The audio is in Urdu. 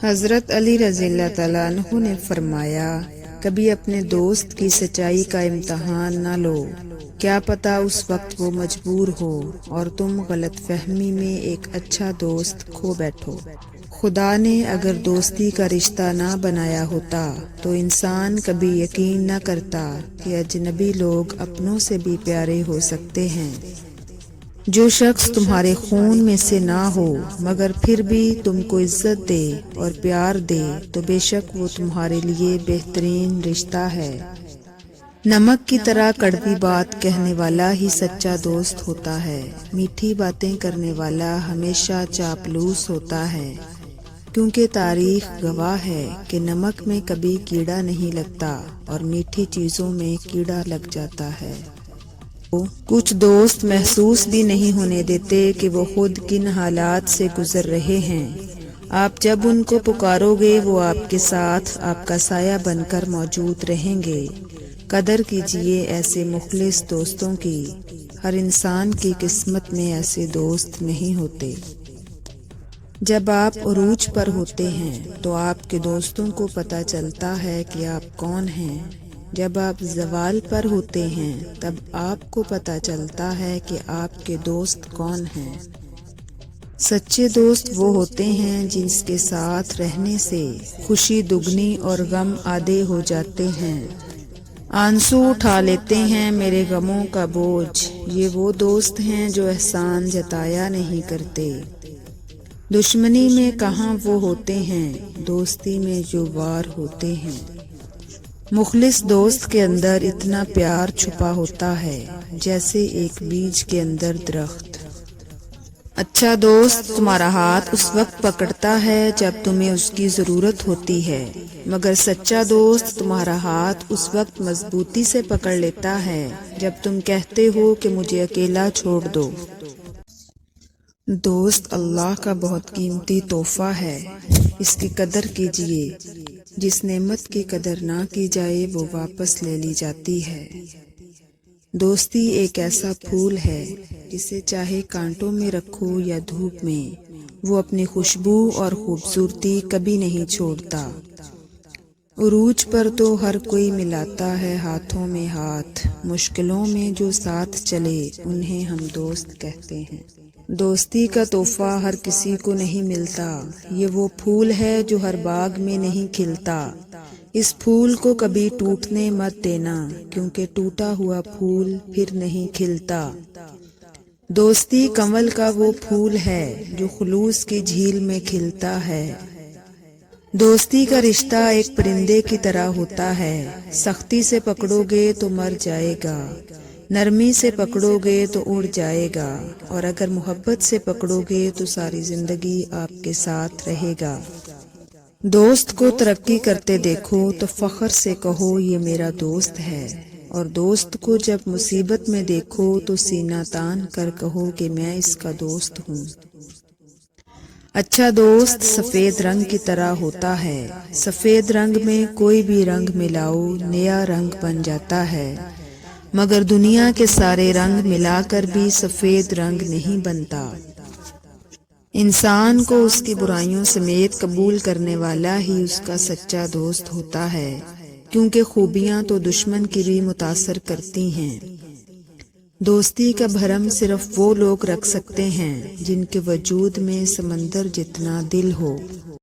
حضرت علی رضی اللہ تعالیٰ عنہ نے فرمایا، کبھی اپنے دوست کی سچائی کا امتحان نہ لو، کیا پتہ اس وقت وہ مجبور ہو اور تم غلط فہمی میں ایک اچھا دوست کھو بیٹھو۔ خدا نے اگر دوستی کا رشتہ نہ بنایا ہوتا تو انسان کبھی یقین نہ کرتا کہ اجنبی لوگ اپنوں سے بھی پیارے ہو سکتے ہیں۔ جو شخص تمہارے خون میں سے نہ ہو مگر پھر بھی تم کو عزت دے اور پیار دے تو بے شک وہ تمہارے لیے بہترین رشتہ ہے۔ نمک کی طرح کڑوی بات کہنے والا ہی سچا دوست ہوتا ہے۔ میٹھی باتیں کرنے والا ہمیشہ چاپلوس ہوتا ہے، کیونکہ تاریخ گواہ ہے کہ نمک میں کبھی کیڑا نہیں لگتا اور میٹھی چیزوں میں کیڑا لگ جاتا ہے۔ کچھ دوست محسوس بھی نہیں ہونے دیتے کہ وہ خود کن حالات سے گزر رہے ہیں۔ آپ جب ان کو پکارو گے وہ آپ کے ساتھ آپ کا سایہ بن کر موجود رہیں گے۔ قدر کیجئے ایسے مخلص دوستوں کی، ہر انسان کی قسمت میں ایسے دوست نہیں ہوتے۔ جب آپ عروج پر ہوتے ہیں تو آپ کے دوستوں کو پتہ چلتا ہے کہ آپ کون ہیں، جب آپ زوال پر ہوتے ہیں تب آپ کو پتہ چلتا ہے کہ آپ کے دوست کون ہیں۔ سچے دوست وہ ہوتے ہیں جن کے ساتھ رہنے سے خوشی دگنی اور غم آدھے ہو جاتے ہیں۔ آنسو اٹھا لیتے ہیں میرے غموں کا بوجھ، یہ وہ دوست ہیں جو احسان جتایا نہیں کرتے۔ دشمنی میں کہاں وہ ہوتے ہیں، دوستی میں جو وار ہوتے ہیں۔ مخلص دوست کے اندر اتنا پیار چھپا ہوتا ہے جیسے ایک بیج کے اندر درخت۔ اچھا دوست تمہارا ہاتھ اس وقت پکڑتا ہے جب تمہیں اس کی ضرورت ہوتی ہے، مگر سچا دوست تمہارا ہاتھ اس وقت مضبوطی سے پکڑ لیتا ہے جب تم کہتے ہو کہ مجھے اکیلا چھوڑ دو۔ دوست اللہ کا بہت قیمتی تحفہ ہے، اس کی قدر کیجئے۔ جس نعمت کی قدر نہ کی جائے وہ واپس لے لی جاتی ہے۔ دوستی ایک ایسا پھول ہے جسے چاہے کانٹوں میں رکھو یا دھوپ میں، وہ اپنی خوشبو اور خوبصورتی کبھی نہیں چھوڑتا۔ عروج پر تو ہر کوئی ملاتا ہے ہاتھوں میں ہاتھ، مشکلوں میں جو ساتھ چلے انہیں ہم دوست کہتے ہیں۔ دوستی کا تحفہ ہر کسی کو نہیں ملتا، یہ وہ پھول ہے جو ہر باغ میں نہیں کھلتا۔ اس پھول کو کبھی ٹوٹنے مت دینا، کیونکہ ٹوٹا ہوا پھول پھر نہیں کھلتا۔ دوستی کنول کا وہ پھول ہے جو خلوص کی جھیل میں کھلتا ہے۔ دوستی کا رشتہ ایک پرندے کی طرح ہوتا ہے، سختی سے پکڑو گے تو مر جائے گا، نرمی سے پکڑو گے تو اڑ جائے گا، اور اگر محبت سے پکڑو گے تو ساری زندگی آپ کے ساتھ رہے گا۔ دوست کو ترقی کرتے دیکھو تو فخر سے کہو یہ میرا دوست ہے، اور دوست کو جب مصیبت میں دیکھو تو سینہ تان کر کہو کہ میں اس کا دوست ہوں۔ اچھا دوست سفید رنگ کی طرح ہوتا ہے، سفید رنگ میں کوئی بھی رنگ ملاؤ نیا رنگ بن جاتا ہے، مگر دنیا کے سارے رنگ ملا کر بھی سفید رنگ نہیں بنتا۔ انسان کو اس کی برائیوں سمیت قبول کرنے والا ہی اس کا سچا دوست ہوتا ہے، کیونکہ خوبیاں تو دشمن کی بھی متاثر کرتی ہیں۔ دوستی کا بھرم صرف وہ لوگ رکھ سکتے ہیں جن کے وجود میں سمندر جتنا دل ہو۔